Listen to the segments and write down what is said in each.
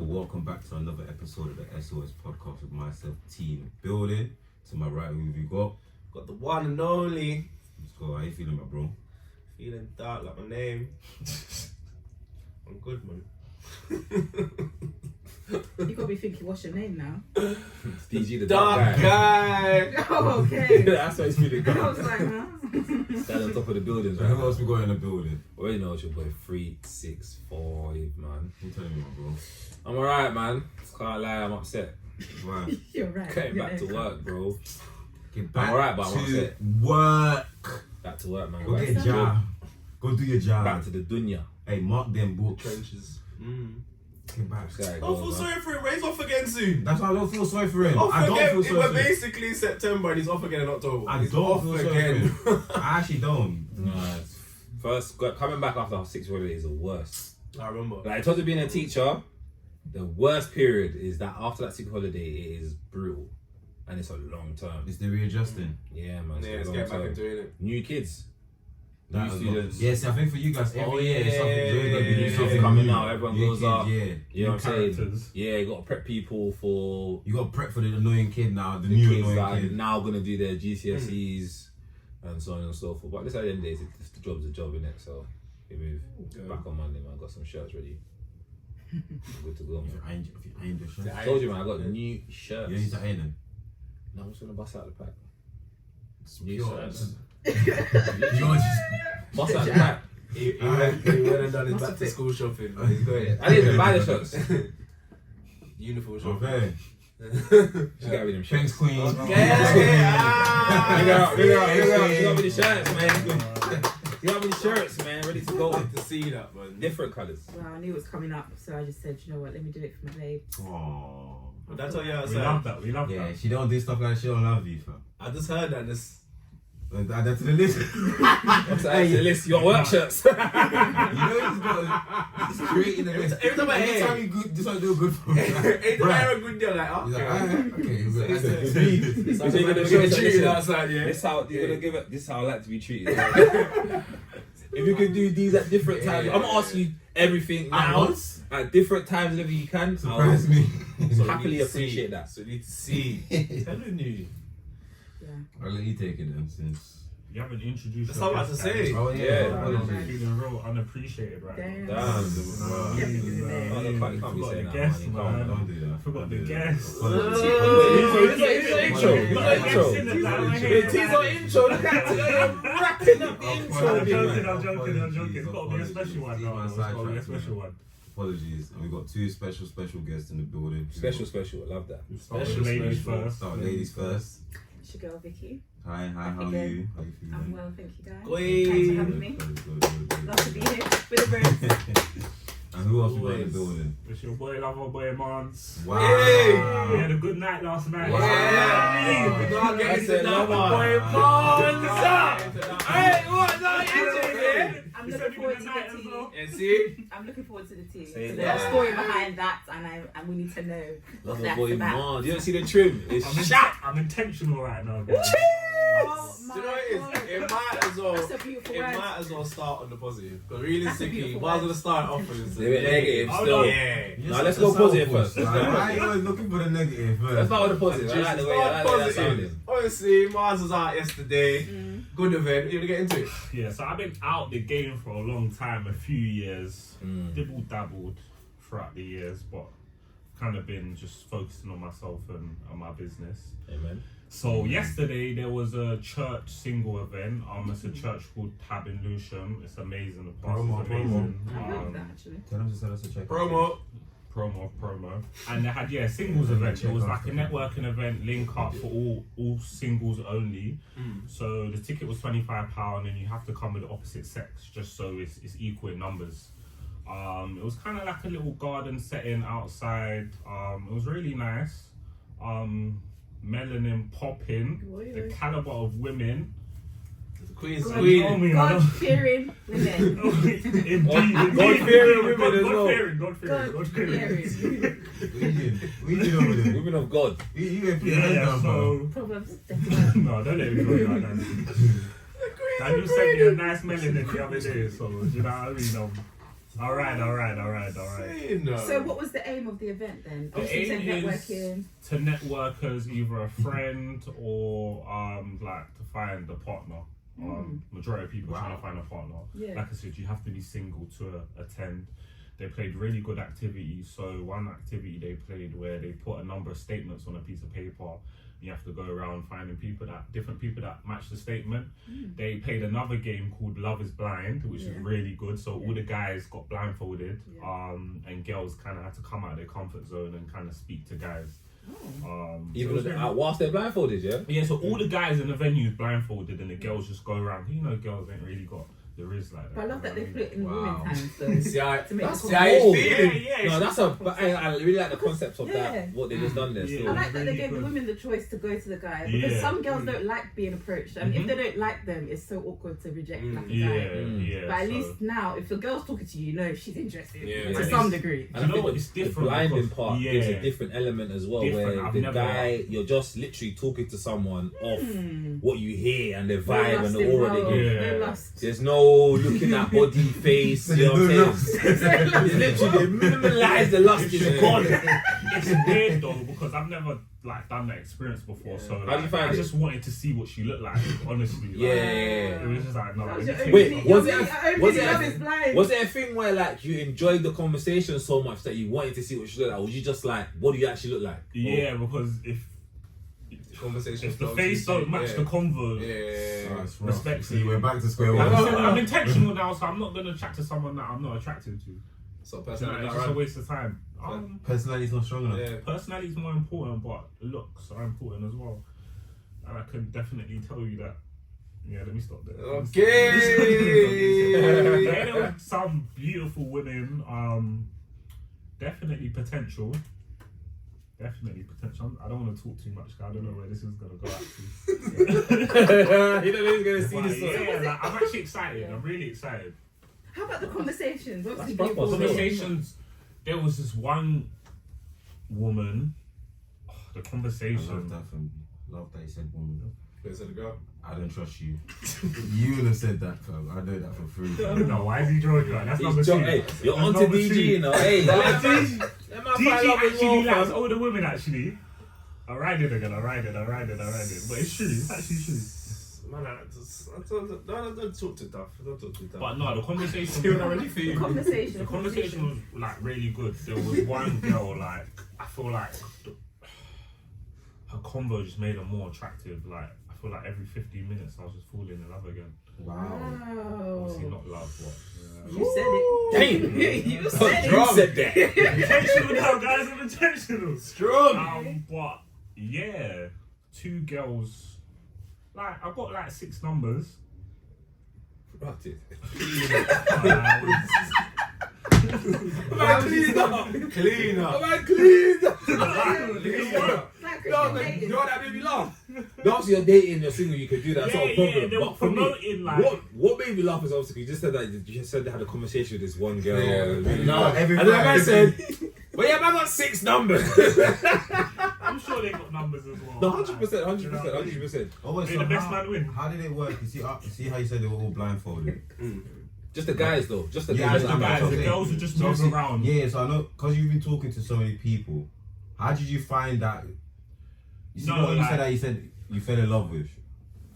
people, welcome back to another episode of the SOS podcast with myself, Team Building. To my right, who have you got? Got the one and only. Let's go. How you feeling, my bro? Feeling dark like my name. I'm good, man. You gotta be thinking, what's your name now? DG the Dark guy. Oh, okay. That's why he's feeling I good. was like, huh? Stand on top of the buildings, Who right? else we got in the building? Well, you know it's your boy 365, man. You telling me, my bro? I'm alright, man. Can't lie, I'm upset. Wow. You're right. Getting back to work, bro. Get back I'm alright, but I'm to upset. work. Back to work, man. Go Back get to a job. Go do your job. Back to the dunya. Hey, mark them books. Trenches. Get back. Sky, Don't feel sorry for him, Ray's off again soon. That's why I don't feel sorry for him. Off I don't again. feel sorry We're for him. basically September and he's off again in October. I He's don't off feel sorry again. for him. I actually don't. First, coming back after 6 holidays is the worst. I remember. Like, in terms of being a teacher, the worst period is that after that 6 holiday, it is brutal. And it's a long term. It's the readjusting. Yeah, man. Yeah, It's let's a long get back term. into it. New kids. New That was students. Yes, I think for you guys, every year there's something yeah, there's gonna be yeah, something yeah. Coming new. out, everyone New goes kids, up. Yeah. You know what I'm saying? Characters. Yeah, you got to prep people for You got to prep for the annoying kid now, the the new kids that annoying are kid. now going to do their GCSEs and so on and so forth. But this at the end of the day, it's the job's a job, innit? So we move back on Monday, man. Got some shirts ready. Good to go, If man. you ironed your shirt, I told you, man, I got new shirts. you need to iron them. No, I'm just going to bust out the pack. It's New pure. shirts. You're just Bust out the pack. He went and done his back to school shopping. But he's going. I didn't even buy the shirts. Uniform shopping. okay. She got me them Thanks, shirts. Queen. Big up. She got me the shirts, man. You got me the shirts, man. Ready to go. Good to see that, man. Different colours. Well, I knew it was coming up, so I just said, you know what, let me do it for my babe. Aww. But that's what you're We outside. love that. We love Yeah, that. she don't do stuff like that. She don't love you, fam. I just heard that this. Add that to the list. What's that? The list? You got work shirts. You know he's creating the list. Every time I hear- you good, this one do good for me. Ain't the hair a good deal? Like, He's like, okay. alright, okay. He's like, It's- it's me. It's So like you're gonna we're show getting us, treated listen, outside, yeah. This how you're gonna give it. This is how I like to be treated. If you could do these at different times, I'm gonna ask you everything At now once? at different times whenever you can. Surprise me. So you happily need to appreciate see. that. So you need to see. Telling you. Yeah. I'll let you take it then since. You haven't introduced. That's what I was about to say. Oh Yeah. I'm feeling real unappreciated right Damn. now. Damn. Wow. Everything is there. Oh, no, can't be Forgot saying the that, guest, man. You man. can't. Don't do that. Forgot Don't the do that. guest. Apologies. He's the intro. He's the intro. He's the intro. Look at it. I'm wrapping up the intro. I'm big man. joking. It's got to be a special one now. It's got to be a special one. Apologies. And we've got two special guests in the building. Special. I love that. Start with ladies first. Start with ladies first. It's your girl, Vicky. Hi, how are Again. you? How are you feeling? I'm well, thank you, guys. Oi. Thanks for having me. Good. Love to be here with the birds. And who else we got in the Always. building? It's your boy, lover boy, Mans. Wow. We had a good night last night. Wow. Yeah. We don't get into That's that another one. boy, Hey, what's that intro here? I'm You looking said you forward were to night the as tea. well. And see? I'm looking forward to the tea. Say So that. there's a story behind that, and we need to know what Love that's boy, about. man. You don't see the trim? It's shot. I'm intentional right now, guys. Oh Do my you know what God. it is? It might as well. That's a beautiful It word. might as well start on the positive. Because That's a realistically, beautiful might as well word. start off with Leave it negative Oh, still. no. Yeah. Now let's go positive first. Why are you always looking for the negative first? Let's start with the positive. I like the way that sounded. Obviously, Mars was out yesterday. Mm. Good event. You want to get into it? Yeah, so I've been out the game for a long time, a few years. Mm. Dibble dabbled throughout the years, but kind of been just focusing on myself and on my business. Amen. So yesterday there was a church single event. It's a church called Tab in Lewisham. It's amazing. The pastor's amazing. I heard that actually. Tell them to send us a check. Promo. Promo. And they had singles event. It was like a networking event, link up for all singles only. So the ticket was £25 and you have to come with the opposite sex just so it's equal in numbers. It was kind of like a little garden setting outside. It was really nice. Melanin popping, the caliber of women. Queen's God, queen. God-fearing women. Indeed. God-fearing women as well. God-fearing. God-fearing. We did over there. Women of God. You ain't put your hands Yeah, down, bro. so... Proverbs 31. No, don't let me go like that. And you sent me a nice melanin the other day, so do you know what I mean? Alright. Saying no. So what was the aim of the event then? The Obviously, aim you is said networking. to network as either a friend or like to find a partner. Majority of people trying to find a partner. Yeah. Like I said, you have to be single to attend. They played really good activities. So one activity they played where they put a number of statements on a piece of paper. You have to go around finding different people that match the statement. They played another game called Love is Blind, which is really good. So all the guys got blindfolded, and girls kind of had to come out of their comfort zone and kind of speak to guys. Even whilst they're blindfolded, yeah? Yeah, so all the guys in the venue is blindfolded and the girls just go around. You know, girls ain't really got the riz like that. But I love that they put it in Wow. women's hands though. See, I to make that's the see how it's cool. feeling. No, that's but I really like the concept of Yeah. that, what they just done there. Yeah. So. I like that they Really gave the good. women the choice to go to the guy because Yeah. some girls don't like being approached, and if they don't like them, it's so awkward to reject like a guy. But at so- least now, if the girl's talking to you, you know she's interested Yeah. to And some it's- degree. And You I know think what, it's the different blinding because- part yeah. gives a different element as well, Different, where I've the never- guy, you're just literally talking to someone off what you hear and the No vibe and lust the aura involved, they give. Yeah. no lust. There's no looking at body, face, you know what I'm saying? It's literally minimalize the lust is gone. It's weird though because I've never like done that experience before. So How do you find I it? just wanted to see what she looked like. Honestly, like, Yeah. it was just like no. That was let your me only- see- Wait, was your it- only was it- love is blind. Was there a thing where like you enjoyed the conversation so much that you wanted to see what she looked like? Or was you just like, what do you actually look like? Yeah, because Conversation. if the face don't match the convo, That's Respect rough. See, to we're you. back to square I'm, one. I'm intentional now, so I'm not gonna chat to someone that I'm not attracted to. So So personally, it's just a waste of time. Personality's not strong enough. yeah. Personality is more important, but looks are important as well. And I can definitely tell you that. Yeah, let me stop there. Okay. Yeah, there were some beautiful women. Definitely potential. Definitely potential. I don't want to talk too much, 'cause I don't know where this is gonna go at to. You know who's gonna see But this one. yeah, like, I'm actually excited. I'm really excited. How about the conversations? Obviously, That's people- proper. Conversations. There was this one woman. Oh, the I love conversation. that from love that you said woman. There's a girl. I don't trust you. You would have said that, fam. I know that for free. No, why is he drawing you out? That's number He's two. hey, you're That's onto number DG, two. you know. Hey, let man DG find love as actually well, likes fam. older women actually. I ride it again, I ride it. But it's true, it's actually true. Man, I don't talk to Duff. I don't talk to Duff. But no, the conversation See what I really feel. The the conversation was like really good. There was one girl, like I feel like her convo just made her more attractive. Like I feel like every 15 minutes I was just falling in love again. Wow. Obviously Wow. not love, but You said it. Damn. You said it. You said that. intentional now, guys. I'm intentional. Strong. But yeah, two girls. Like I got like 6 numbers. Right it. Man, clean up. Clean up. Man, clean up. Like No, Christian man, dating. you know what that made me laugh? No, obviously you're dating, you're single, you could do that. It's Yeah, not a problem. yeah, they were but for me, promoting, like- what made me laugh is obviously you just said that you just said they had a conversation with this one girl. Yeah. No, every and then I Friday- said, well, yeah, man, I got 6 numbers. I'm sure they got numbers as well. No, 100%, 100%. Oh, wait, May so the best how, man win. how did it work? You see how you said they were all blindfolded? Just the guys though, just the Yeah, guys. just the guys. The girls would just So move obviously- around. Yeah, so I know, because you've been talking to so many people, how did you find that? You see No, what you like- said that you said you fell in love with?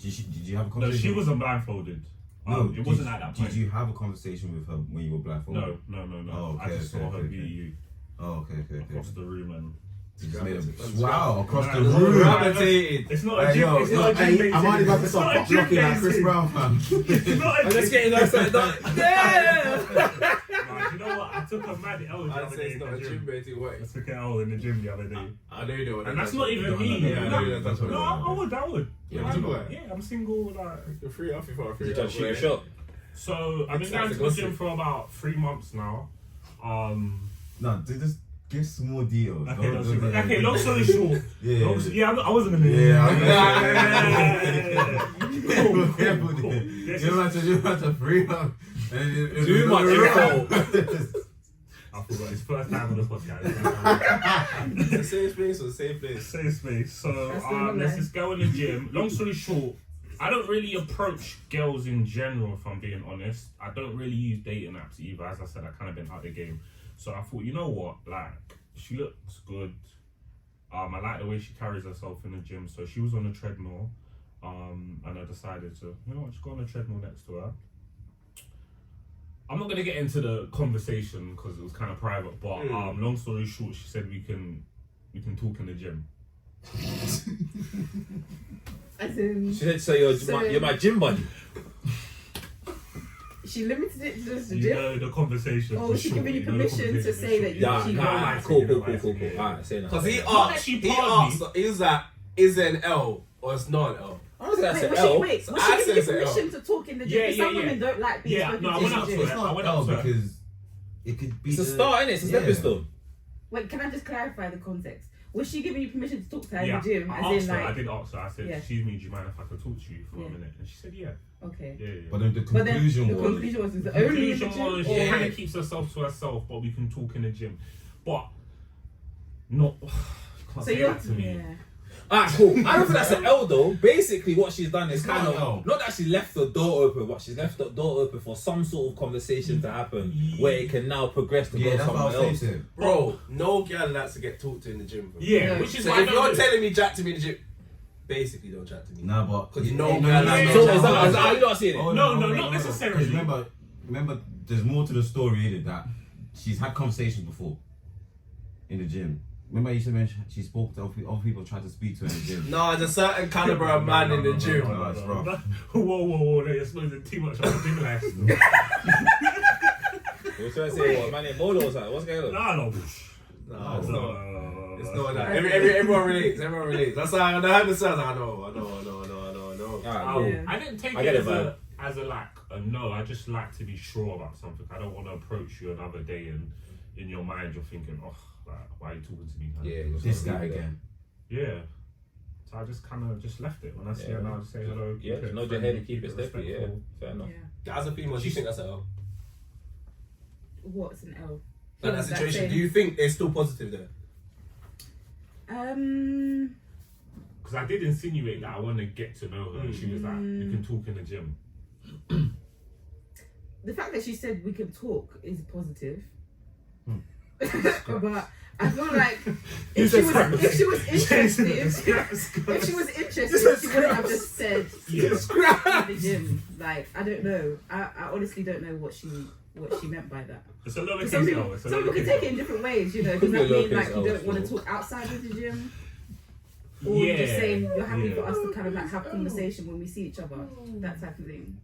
Did you have a No, conversation? she wasn't blindfolded. It wasn't at that point. Did you have a conversation with her when you were blindfolded? No. Oh, I okay, just okay, saw her okay, be Oh, okay. across the room and. You just made a wow across the No, room. Gravitated. It's not a Hey, gym. yo, It's not a hey, gym. I'm only about to It's start not a gym blocking like Chris basic. Brown, fam. It's not a I'm just gym. getting that done. Yeah. Nah, you know what? I took a mad L the I'd other say day it's in not the a gym gym. baiting way. I took an L in the gym the other day. I know you know what And that's not even me. No, Yeah, I know that's what No, I would. Yeah, Why you not? would. Yeah, I'm single. Like, You're free off you for a free You trying to shoot your shot? so I've been going to the gym for about 3 months now. No, just give some more details. Okay, long story short. Yeah. I wasn't gonna. You're about to free up. Too much info. I forgot. It's first time on the podcast. The same place or the same place? Safe space. So That's the one there's line. this girl in the gym. Long story short, I don't really approach girls in general, if I'm being honest. I don't really use dating apps either. As I said, I kind of been out of the game. So I thought, you know what? Like, she looks good. I like the way she carries herself in the gym. So she was on the treadmill. And I decided to, you know what, just go on the treadmill next to her. I'm not going to get into the conversation because it was kind of private. But long story short, she said we can talk in the gym. As in, She said, so you're my gym buddy. she limited it to just the You gym. know the conversation. Oh, was she short, giving you know the permission to conversation say was that short. you- she Nah, don't cool. like it, Alright, yeah. say that. Because he Not that asked, she he pardoned asked, is that, is it an L or it's not an L? I was gonna say Was L. she, wait, was I she giving you said it's permission to talk in the gym? Yeah, Because some yeah, women don't like being Yeah, spoken no, I to went in up the to gym. it. It's I not went L up to her. because it could be It's a the- start, innit? It's a Yeah. stepping stone. Wait, can I just clarify the context? Was she giving you permission to talk to her in Yeah, the gym? I As asked in, her. I like, did ask her. I said, Yeah. "Excuse me, do you mind if I could talk to you for Yeah. a minute?" And she said, "Yeah, okay. yeah." But then the But then conclusion the was conclusion was the The only in the conclusion gym. was or- she kind of keeps herself to herself, but we can talk in the gym. But not. Can't So say you're that to me. yeah. Alright, cool. I don't think that's an L though. Basically, what she's done is It's kind not of an L. not that she left the door open, but she's left the door open for some sort of conversation to happen where it can now progress to yeah, go that's what I somewhere was saying else. to him. Bro, no girl likes to get talked to in the gym, bro. Yeah, No. which is So why I if don't you're do it. telling me chat to me in the gym, basically don't chat to me. Nah, but Because you know, no, girl, no, like- So no, is no, that how you not seeing it? Oh, No, not Because necessarily. remember, there's more to the story innit, that she's had conversations before in the gym. Remember, you said she spoke to other people, tried to speak to her in the gym. No, there's a certain caliber of man in the gym. no, it's rough. Whoa! No, you're exposing too much of the gym life. You were trying to say what? Man named Bolo or something? What's going on? No. No, it's not. No. It's not that. Everyone relates. Everyone relates. That's how I understand. I know. Alright, Yeah. I didn't take I it get as it, man. a like a no. I just like to be sure about something. I don't want to approach you another day and in your mind you're thinking, oh, like, why are you talking to me? Yeah, This guy again. Yeah. So I just kind of just left it. When I see her now, I just say hello. Yeah, keep it nod your friendly, head and keep it steppy. Yeah, respectful. fair enough. Yeah. As a female, do you think that's an L? What's an L? Like that That's situation, saying- do you think there's still positive there? Because I did insinuate that I want to get to know her. And she was like, you can talk in the gym. The fact that she said we can talk is positive. But I feel like if she was interested, if she was interested, she wouldn't have just said in the gym. Like, I don't know. I honestly don't know what she meant by that. It's a lowercase Some people, L. It's a some people can lowercase take it L. in different ways, you know. Does Could be that a mean like lowercase you L don't as want well. to talk outside of the gym? Or you're just saying you're happy for us to kind of like have conversation when we see each other, that type of thing.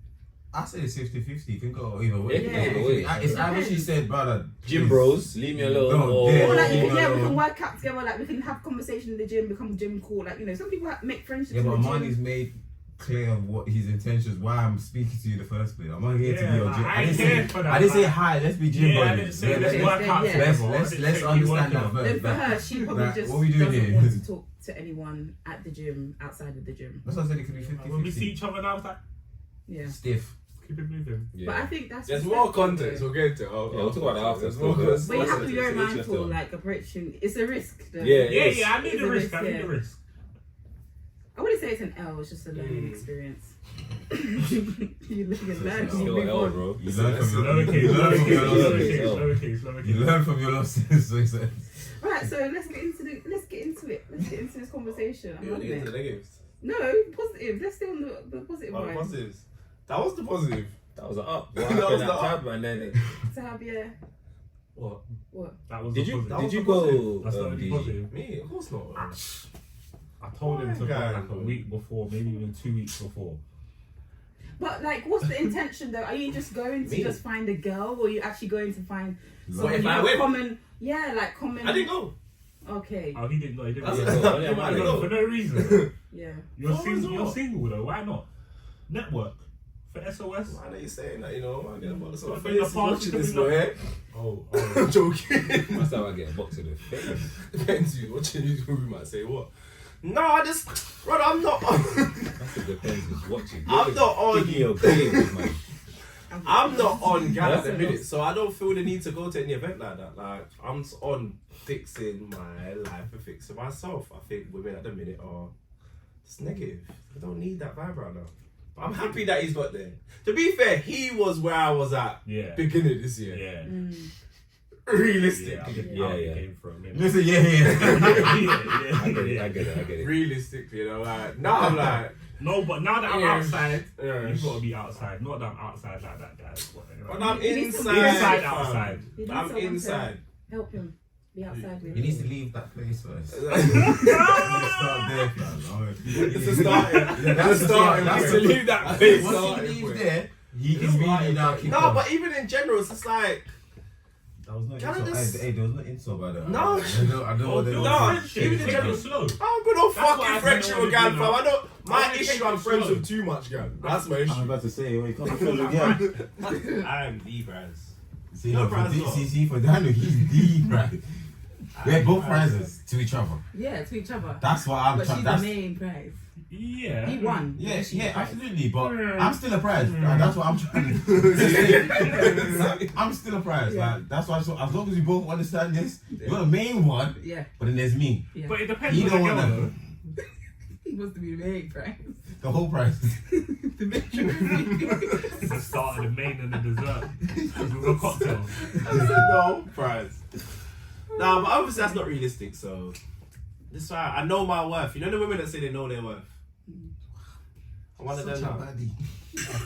I say it's 50-50. You can go either way. Yeah, either way. It's either she said, brother, Gym please. bros, leave me alone. No, or yeah. Or like, Yeah. we can work out together, like we can have conversation in the gym, become gym cool. Like, you know, some people make friendships Yeah, but in the Armarni's gym. made clear what his intentions, why I'm speaking to you in the first place. I'm not here to be your like, gym. I ain't here for that, I didn't say like- hi, let's be gym Yeah, I buddies. didn't say Let's- let's work out Yeah. together. I Let's didn't let's say we understand work that out. first. Then for her, she probably like, just what we doing doesn't here? want to talk to anyone at the gym, outside of the gym. That's what I said, it could be 50-50. When we see each other now, it's like, Yeah. Stiff. keep it moving. Yeah. But I think that's There's respectful, more context. though. We'll get into it. We'll talk about that after. There's more But context. But you have to be It's very mindful, interesting. like approaching. It's a risk. Though. Yeah, Yeah, Yes. I need It's the a risk. I risk, need the yeah. risk. I wouldn't say it's an L. It's just a learning experience. You look at that. It's You still move L, on. bro. You learn from your Lowercase, you learn from your lowercase, losses. lowercase. You learn from your losses. So he said. Right, so let's get into it. Let's get into this conversation. I'm Yeah, loving get into it. the negatives. No, positive. Let's stay on the positive Oh, one. positives. That was the positive. That was an up. What That happened was at the up. tab and then it, To have yeah. What? What? That was did the you positive. That was did you the go positive. That's the only DG? positive. Me? Of course not. I told him to go Okay. like a week before, maybe even 2 weeks before. But like, what's the intention though? Are you just going to Me? just find a girl, or are you actually going to find What someone if you I have win? common? Yeah, like common. I didn't go. Okay. Oh, he didn't know. He didn't That's- know. Yeah, Why man, not? For no reason. Yeah. You're For single. You're what? single though. Why not? Network for SOS. Why are you saying that? You know, man, get about Well, some in the face past, watching you this, could be boy. Oh, I'm joking. That's how I get a box in the face. Depends you watching you. We might say what. No, I just, brother, I'm not. That's the depends who's watching. I'm not on. Digging your grave, man. I'm not on gal at the Yeah. minute, so I don't feel the need to go to any event like that. Like, I'm just on fixing my life and fixing myself. I think women at the minute are It's negative. I don't need that vibe right now. But I'm happy that he's got there. To be fair, he was where I was at beginning this year. Yeah. Realistically. Came from. Listen, I get it. Realistically, you know, like now I'm like. No, but now that I'm outside, Yeah. you've got to be outside. Not that I'm outside like that, guys. But I'm He needs to inside. be Inside, fam. outside. He needs I'm someone to inside. Help him be outside with He needs him. to leave that place first. Start there, fam. It's a starting. That's a starting. That's point. to leave that place. Once Starting he leaves point. there, he can really now keep No, on. but even in general, it's just like. That was not Can I insult. just- Hey, there was no insult by that. No. I don't know what they No. want. Even in Take general- it slow. I'm with no That's what fucking I friendship don't with wanna gal, do fam. now. I don't. I My wanna issue, take I'm it friends slow. with too much gal. That's my I'm issue. about to say, when it comes to friends again. I am the Braz. See, No, look, for Braz not. DCC, for Daniel, he's the prize. We're both prizes to each other. Yeah, to each other. That's what I'm But trying. she's the That's main prize. Yeah. He won. yeah, She's the yeah, prize. absolutely. But I'm still a prize. Like, that's what I'm trying to say. I'm still a prize. Yeah. Like, that's why. So as long as we both understand this, you're the main one. Yeah. But then there's me. Yeah. But it depends You on don't the girl, want though. He wants to be the main prize. The whole prize. The main It's the start of the main and the dessert. With a cocktail. No prize. Nah, but obviously that's not realistic. So this is why I know my worth. You know the women that say they know their worth. I'm one of them Such a now. baddie.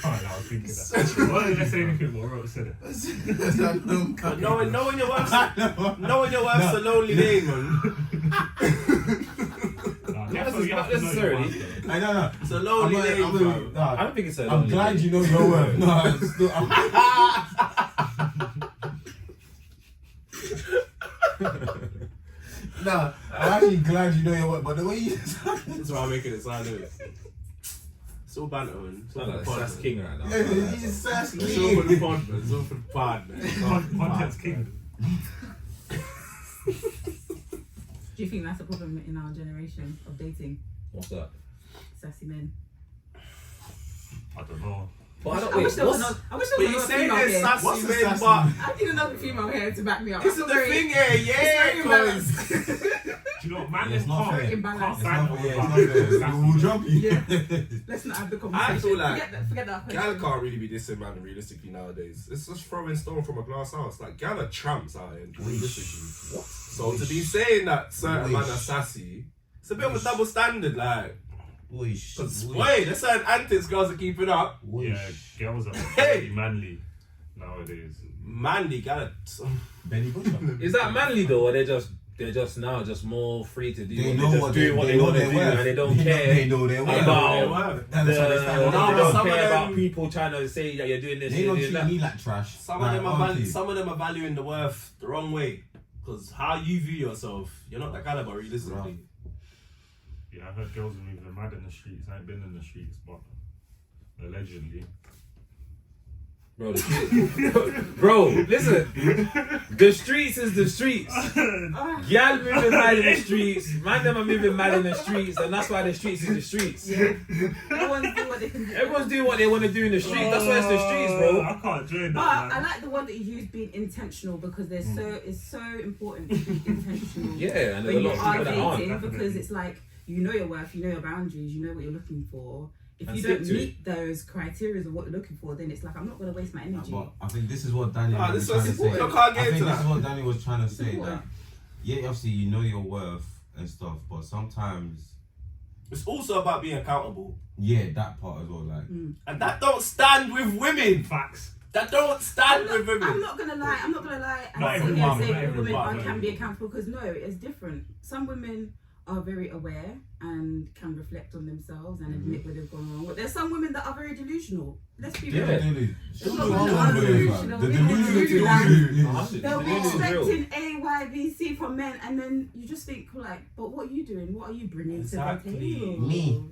I was thinking that. Why did I say anything more? Wrote said it. But knowing your worth's a lonely name, man. Not necessarily. I don't know. It's a lonely name, bro. I don't think it's a I'm glad you know your worth. No, I'm still. Nah, I'm actually glad you know your worth, but the way you. That's why I'm making it sound like this. It's all banter, man. It's all No, for the that's pod, king right now. Yeah, he's sassy. man. It's all for the pod, man. It's all for the pod, man. It's all for the pod, Content's king. Do you think that's a problem in our generation of dating? What's that? Sassy men. I don't know. But I don't I wish there was what's- another, I wish But there you was say another female there's here. sassy What's the men, sassy but I need another female here to back me up. this is the thing here, yeah, very cause Do you know what, man? It's not fair. Can't Imbalance. It's ban not all fair. about It's sassy. We'll drop you. Yeah. Let's not have the conversation. I feel like forget that gal question. can't really be dissing man realistically nowadays. It's just throwing stone from a glass house. Like gal are tramps out here. Realistically. What? So to be saying that certain men are Wish. sassy, it's a bit of a double standard, like. Wish. Cause boy, there's certain antics girls are keeping up. Yeah, girls are Hey. very manly nowadays. Manly, gal. Benny Butcher. Is that manly though, or they're just now just more free to do? They They're know just what doing what they know want to their do, worth. and they don't care. They know their worth. about That's the, what they stand on. No, they but don't some care of them- about people trying to say that you're doing this, They you're don't doing treat that. me like trash. Some Like, of them are honestly. some of them are valuing the worth the wrong way. Cause how you view yourself, you're not that caliber realistically. Yeah, I've heard girls are moving mad in the streets. I ain't been in the streets, but allegedly. Bro, bro, listen. The streets is the streets. Y'all moving mad in the streets. Man, them are moving mad in the streets, and that's why the streets is the streets. Yeah. Everyone's doing what they can do. Everyone's doing what they want to do in the streets. That's why it's the streets, bro. I can't join But that. I Man. like the one that you used being intentional because there's it's so important to be intentional. Yeah, and there's When a you lot of are people that dating aren't. because it's like you know your worth, you know your boundaries, you know what you're looking for. If And you stick don't to meet those criteria of what you're looking for, then it's like I'm not going to waste my energy. But I think this is what Daniel Ah, was this trying was to say. important. You can't get I think into this that. is what Daniel was trying to say. That important. yeah, obviously you know your worth and stuff, but sometimes It's also about being accountable. yeah, that part as well. Like And that don't stand with women. Facts. That don't stand with women. I'm not gonna lie. I'm not gonna lie. And Not sit every here and mum, say not all every women mum, can not be every accountable because no, it's different. Some women are very aware and can reflect on themselves and admit where they've gone wrong. But there's some women that are very delusional. Let's be real. Yeah. It's not The women that are delusional. the Women delusional are delusional. They'll be It's real. expecting A, Y, B, C from men, and then you just think like, but what are you doing? What are you bringing Exactly. to the table? Me.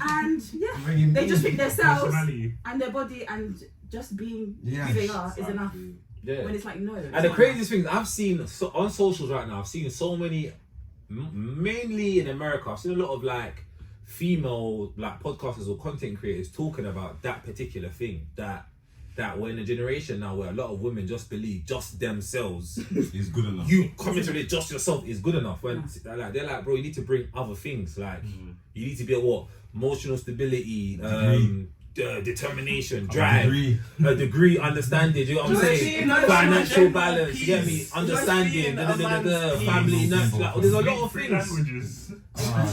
And yeah, Bringing they me. just think themselves Personality. and their body and just being Yeah. who they are is enough. Yeah. When it's like no. it's And the not craziest thing I've seen on socials right now, I've seen so many, mainly in America, I've seen a lot of like female like podcasters or content creators talking about that particular thing, that that we're in a generation now where a lot of women just believe just themselves It's good enough. you coming to it just yourself is good enough. When they're like, bro, you need to bring other things. Like you need to be what emotional stability, determination, drive, a degree, understanding. You know what I'm saying? Financial balance. You get me? Understanding, family. Like, there's a lot of things. Languages.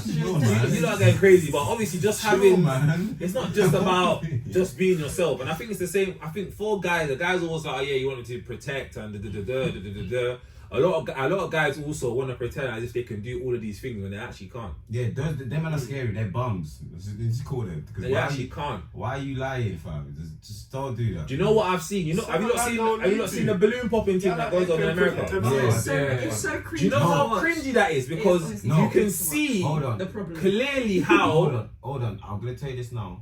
You're not going crazy, but obviously just having. Man. It's not just about just being yourself, and I think it's the same. I think for guys, the guys always like, oh yeah, you want me to protect and A lot of guys also want to pretend as if they can do all of these things when they actually can't. Yeah, them man are scary. They're bums. Let's call them. Because They actually can't. Why are you lying, fam? Just don't do that. Do you know what I've seen? Have you not seen the balloon popping thing that goes on in America? It's so cringy. Do you know how cringy that is? Because you can see the problem. clearly how. Hold on. I'm gonna tell you this now.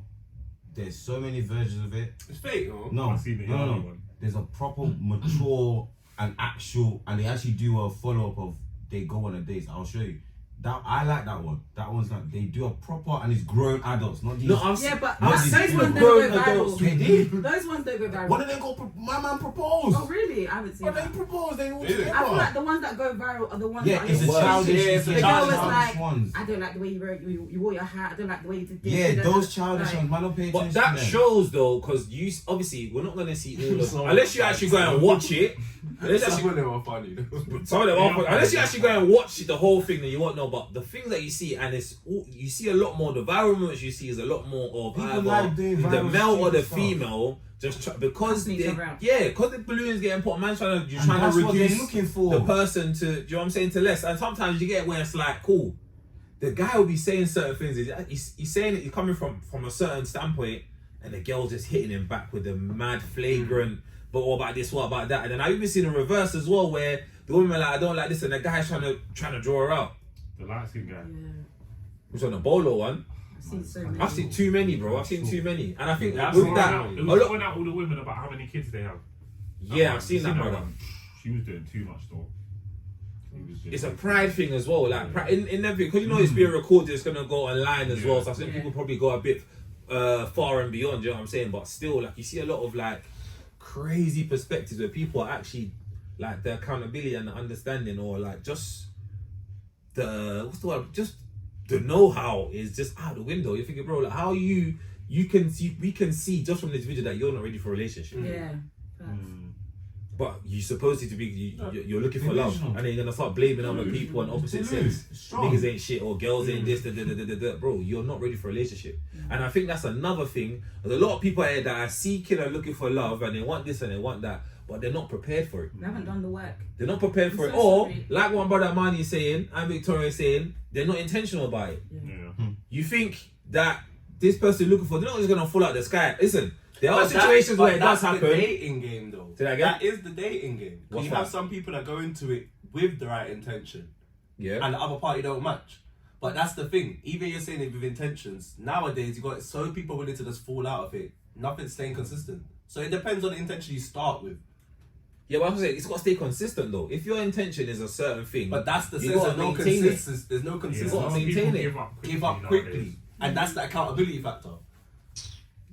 There's so many versions of it. It's fake, no? No. I've seen the Armarni one. There's a proper mature and actual, and they actually do a follow up of they go on a date. I'll show you. That I like that one. That one's like they do a proper and it's grown adults, not these. No, I've Yeah, but Not those these ones don't grown go adults. viral. They did. Those ones don't go viral. One of them go. My man proposed. Oh really? I haven't seen But they that. proposed. They all Really? together. I feel like the ones that go viral are the ones Yeah, that it's are the worse. childish. Yeah, It's the the The girl was childish like, ones. I don't like the way you wore your hat. I don't like the way you did this. Yeah, those childish Like, ones. Man, don't pay attention But that to them. shows though, because you obviously we're not gonna see all of unless you actually go and watch it. Unless you Some of them are funny. Some of them are, unless you actually go and watch the whole thing, then you won't know. But the things that you see, and you see a lot more. The viral moments you see is a lot more of People either like doing the viral male or the stuff. female because Sneaks around. because the balloons getting put. Man's trying to And that's what they're reduce looking for. the person to. Do you know what I'm saying? To less, and sometimes you get where it's like, cool. The guy will be saying certain things. He's saying it. He's coming from a certain standpoint, and the girl's just hitting him back with the mad flagrant. But what about this? What about that? And then I've even seen a reverse as well, where the woman like, I don't like this, and the guy's trying to draw her out. The light skin guy. Yeah, Which on the bolo one? I've seen so many. I've seen too many, bro. I've seen too many, and I think That's with all that, out. It a was lot. calling out all the women about how many kids they have. Yeah, I've seen that, brother. one. She was doing too much though. He was doing It's a pride thing as well, like in everything, because you know it's being recorded. It's gonna go online as well. So I think people probably go a bit far and beyond. You know what I'm saying? But still, like you see a lot of like crazy perspectives where people are actually like the accountability and the understanding, or like just the what's the word? Just the know-how is just out the window. You're thinking, bro, like how we can see just from this video that you're not ready for a relationship. Yeah. But you're supposed to be, you're looking for love, and then you're gonna start blaming other people and opposite sex. Niggas ain't shit or girls ain't this, bro. You're not ready for a relationship, and I think that's another thing. There's a lot of people out there that are seeking and looking for love, and they want this and they want that, but they're not prepared for it. They haven't done the work. They're not prepared for I'm it, so or sorry. like one brother Armarni is saying and Victoria is saying, they're not intentional about it. Yeah. You think that this person you're looking for, they're not just gonna fall out the sky. Listen. There are But situations where it does that's happen. the dating game, though. Say that again? That is the dating game. What's You have that? some people that go into it with the right intention, Yeah. and the other party don't match. But that's the thing. Even you're saying it with intentions. Nowadays, you got so people willing to just fall out of it. Nothing's staying consistent. So it depends on the intention you start with. Yeah, but I'm saying it's got to stay consistent though. If your intention is a certain thing, But that's the you sense gotta of no maintain it. consistency. There's no Yeah, consistency. gotta some maintain people it. Give up quickly, nowadays. and that's the accountability factor.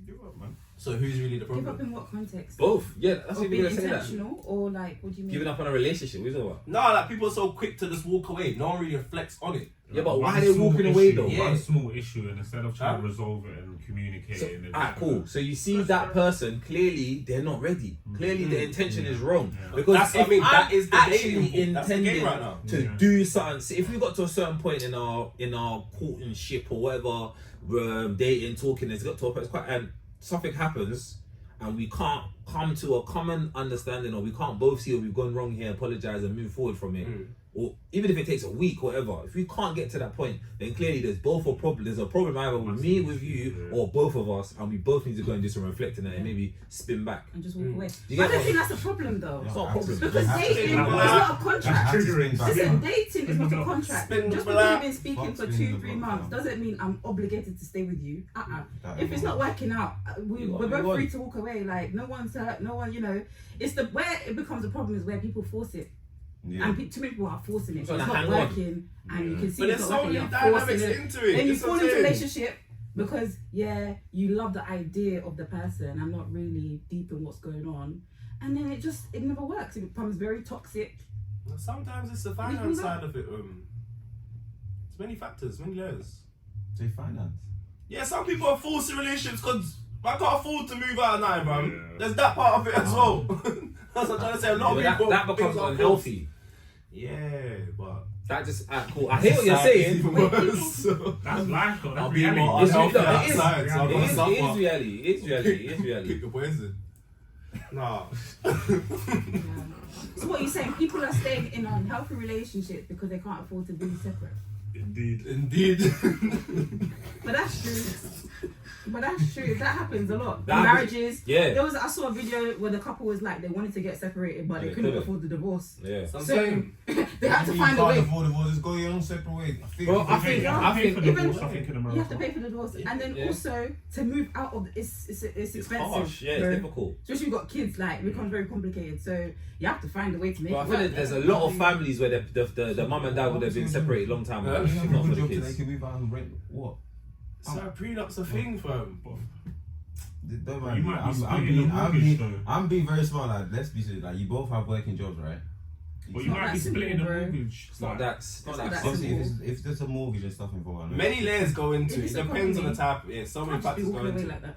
Give up, man. So who's really the Give up problem? in what context? Both. Yeah, that's Or what being you're gonna say that. intentional, or like, what do you mean? Giving up on a relationship. What are you talking about? No, like people are so quick to just walk away. No one really reflects on it. Yeah, but One why are they small walking away issue, though? Yeah. One small issue, and instead of trying Huh? to resolve it and communicate So, it. And alright, cool. So you see that person clearly they're not ready. Clearly their intention is wrong Yeah. because That's- I if mean, I'm that is the actually dating pool. That's the game intending right now. to Yeah. do something, see, if we got to a certain point in our courtship or whatever, dating, talking, it's got to a point. It's quite and something happens. And we can't come to a common understanding, or we can't both see what we've gone wrong here, apologize, and move forward from it. Or even if it takes a week, whatever. If we can't get to that point, then clearly there's both a problem. There's a problem either with me, with you, or both of us, and we both need to go and do some reflecting and maybe spin back. And just walk away. You But I get don't what- think that's the problem though. It's not a problem. Because dating is Spin the not a contract. Triggering. Listen, dating is not a Spin the contract. Spin the Just because block. you've been speaking for Spin the 2-3 block, months yeah. doesn't mean I'm obligated to stay with you. That If it's not is- working out, we're You both want. free to walk away. Like no one's hurt, no one. You know, it's the where it becomes a problem is where people force it, Yeah. and too many people are forcing it. It's So it's like not hang on. working, and you can see But it's there's not so working. many You're forcing dynamics it. into it. Then you It's fall the into a thing. relationship. Because you love the idea of the person and not really deep in what's going on, and then it never works. It becomes very toxic. Sometimes it's the finance side of it. It's many factors, many layers. Say finance. Yeah, some people are forced in relationships because I can't afford to move out of nine, bro. There's that part of it as well. That's what I'm trying to say. A lot of people that becomes unhealthy. Yeah, but that just cool. I hear what you're saying. That's life, though. I'll That's be reality. more unhealthy outside. So I'm gonna It suffer. is reality. It's reality. Pick the poison. Nah. So what you're saying? People are staying in unhealthy relationships because they can't afford to be separate. Indeed. But that's true. That happens a lot. That happens. Marriages. Yeah. I saw a video where the couple was like they wanted to get separated, but they couldn't afford the divorce. Yeah. So I'm So saying, they had to You find a can't way. afford divorce, just go your own separate way. Bro, I think for even- divorce, I think in You America. have to pay for the divorce, and then also to move out of it's expensive. harsh. Yeah, bro. it's difficult. Especially if you've got kids, like it becomes very complicated. So you have to find a way to make But I it feel work. like there's a lot of families where the mum and dad would have been separated a long time ago. You if have not a for good the job so they kids. can move out and rent what? so prenup's a thing, fam. Don't You mind. might be I'm splitting the mortgage, though. I'm being very smart. Like, let's be serious. Like, you both have working jobs, right? But you not might that be simple, splitting the bro. mortgage. It's not that. It's not not that that simple. Obviously, if there's a mortgage and stuff involved, I know. Many layers go into it. It's It a depends on the company. type. Yeah, so many Can't just be factors go walking away into it. like that.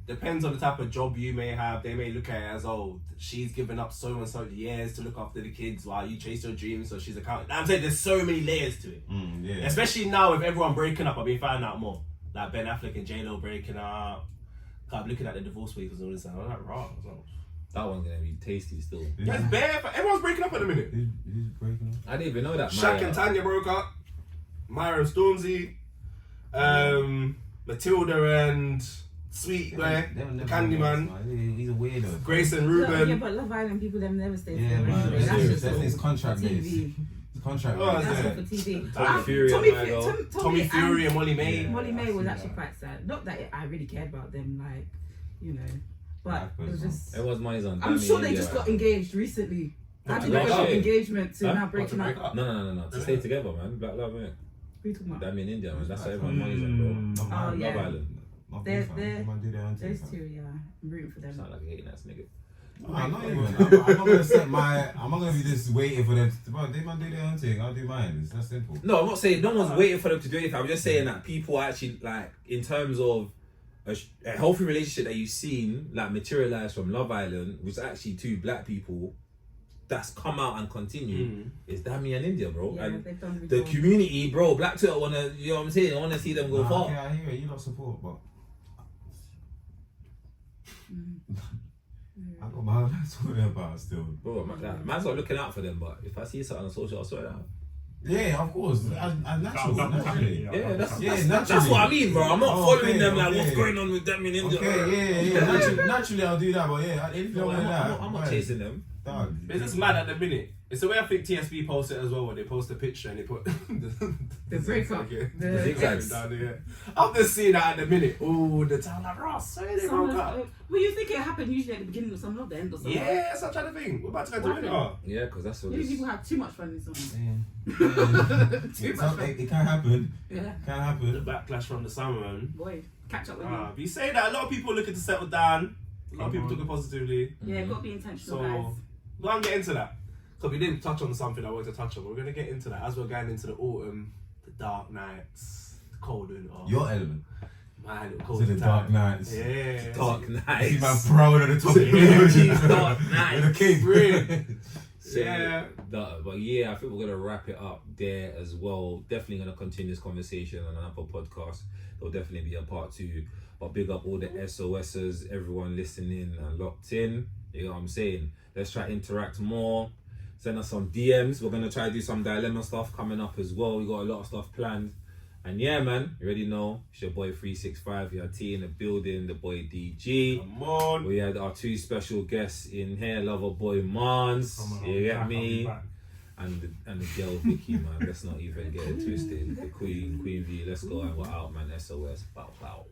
Depends on the type of job you may have. They may look at it as, oh, she's given up so and so years to look after the kids while you chase your dreams, so she's accounting. I'm saying there's so many layers to it. Yeah. Especially now with everyone breaking up, I've been finding out more. Like Ben Affleck and J-Lo breaking up. I'm looking at the divorce papers and all this, and I'm like, raw. So. That one's gonna be tasty still. Yeah, it's bare. Everyone's breaking up at the minute. Who's breaking up? I didn't even know that. Shaq Maya. and Tanya broke up. Myra and Stormzy. Matilda and Sweet Guy, They'll the never Candyman. know. He's a weirdo. Grace and Yeah, Ruben. but Love Island people them never stay Yeah, together. man. That's That's just his for contract TV. days. His contract Oh, days. That's yeah. all for TV. Tommy Fury Tommy, and Milo. Tommy Fury and Molly May. Yeah. Molly May I was see actually that. quite sad. Not that I really cared about them, like, you know, but Yeah, it was just. Everyone's money's on. I'm Dami sure and they India just right got now. engaged recently. How did they Last go from year. engagement to Huh? now breaking break up? up? No. To stay together, man. Black love, innit? Who you talking about? Dami and India, man. That's what everyone's money's on, bro. Oh, yeah. Love Island. They're- Man, do their own thing, Those fam. two, yeah, I'm rooting for them. Sound like a hating ass nigga. No, I'm not even. I'm not gonna set my. I'm not gonna be just waiting for them. Bro, they might do their own thing. I'll do mine. It's that simple. No, I'm not saying no one's waiting for them to do anything. I'm just saying that people are actually, like, in terms of a healthy relationship that you've seen, like, materialize from Love Island, which is actually two black people that's come out and continue, is Dami and India, bro. Yeah, And they've done really the well. community, bro, Black Twitter wanna, you know what I'm saying? I wanna see them go far. Okay, I hear it. You lot support, but I got my own talking about still. Bro, man's not looking out for them, but if I see something on social, I'll sort it out. Yeah, of course. As natural, naturally. Yeah, that's naturally. what I mean, bro. I'm not following okay, them like okay. what's going on with them in India. Okay, yeah. Naturally, I'll do that, but yeah, if you No, don't I'm want that, not right. chasing them. Dog. It's just mad at the minute. It's the way I think TSB posted as well, when they post a picture and they put The breakup. the zigzags. down there. I'm just seeing that at the minute. Oh, the town like Ross, sorry they broke up. Well, you think it happened usually at the beginning of summer, not the end of summer. Yeah, that's what I'm trying to think. We're about to go to What winter. Yeah, because that's what Maybe it's... people have too much fun in summer. It can happen. Yeah. Can The happen. backlash from the summer, man. Boy, catch up with But you say that a lot of people are looking to settle down. A lot of people took it positively. me. Yeah, got to be intentional, So, guys. we're going to get into that. Because we didn't touch on something I wanted to touch on. We're going to get into that as we're going into the autumn, the dark nights, the cold winter. Your element. My little To cold the time. dark nights. Yeah. Dark See nights. my proud at the top of the Yeah, dark nights. With a cape. Really? So, Yeah. But yeah, I think we're gonna wrap it up there as well. Definitely gonna continue this conversation on another podcast. There'll definitely be a part 2. But big up all the SOSers, everyone listening and locked in. You know what I'm saying? Let's try to interact more. Send us some DMs. We're gonna try to do some dilemma stuff coming up as well. We got a lot of stuff planned. And yeah, man, you already know it's your boy 365, your T in the building, the boy DG. Come on. We had our 2 special guests in here, lover boy Mans, you get me, and the girl Vicky, man. Let's not even get it twisted. The Queen V. Let's go and we're out, man. SOS. Bow bow.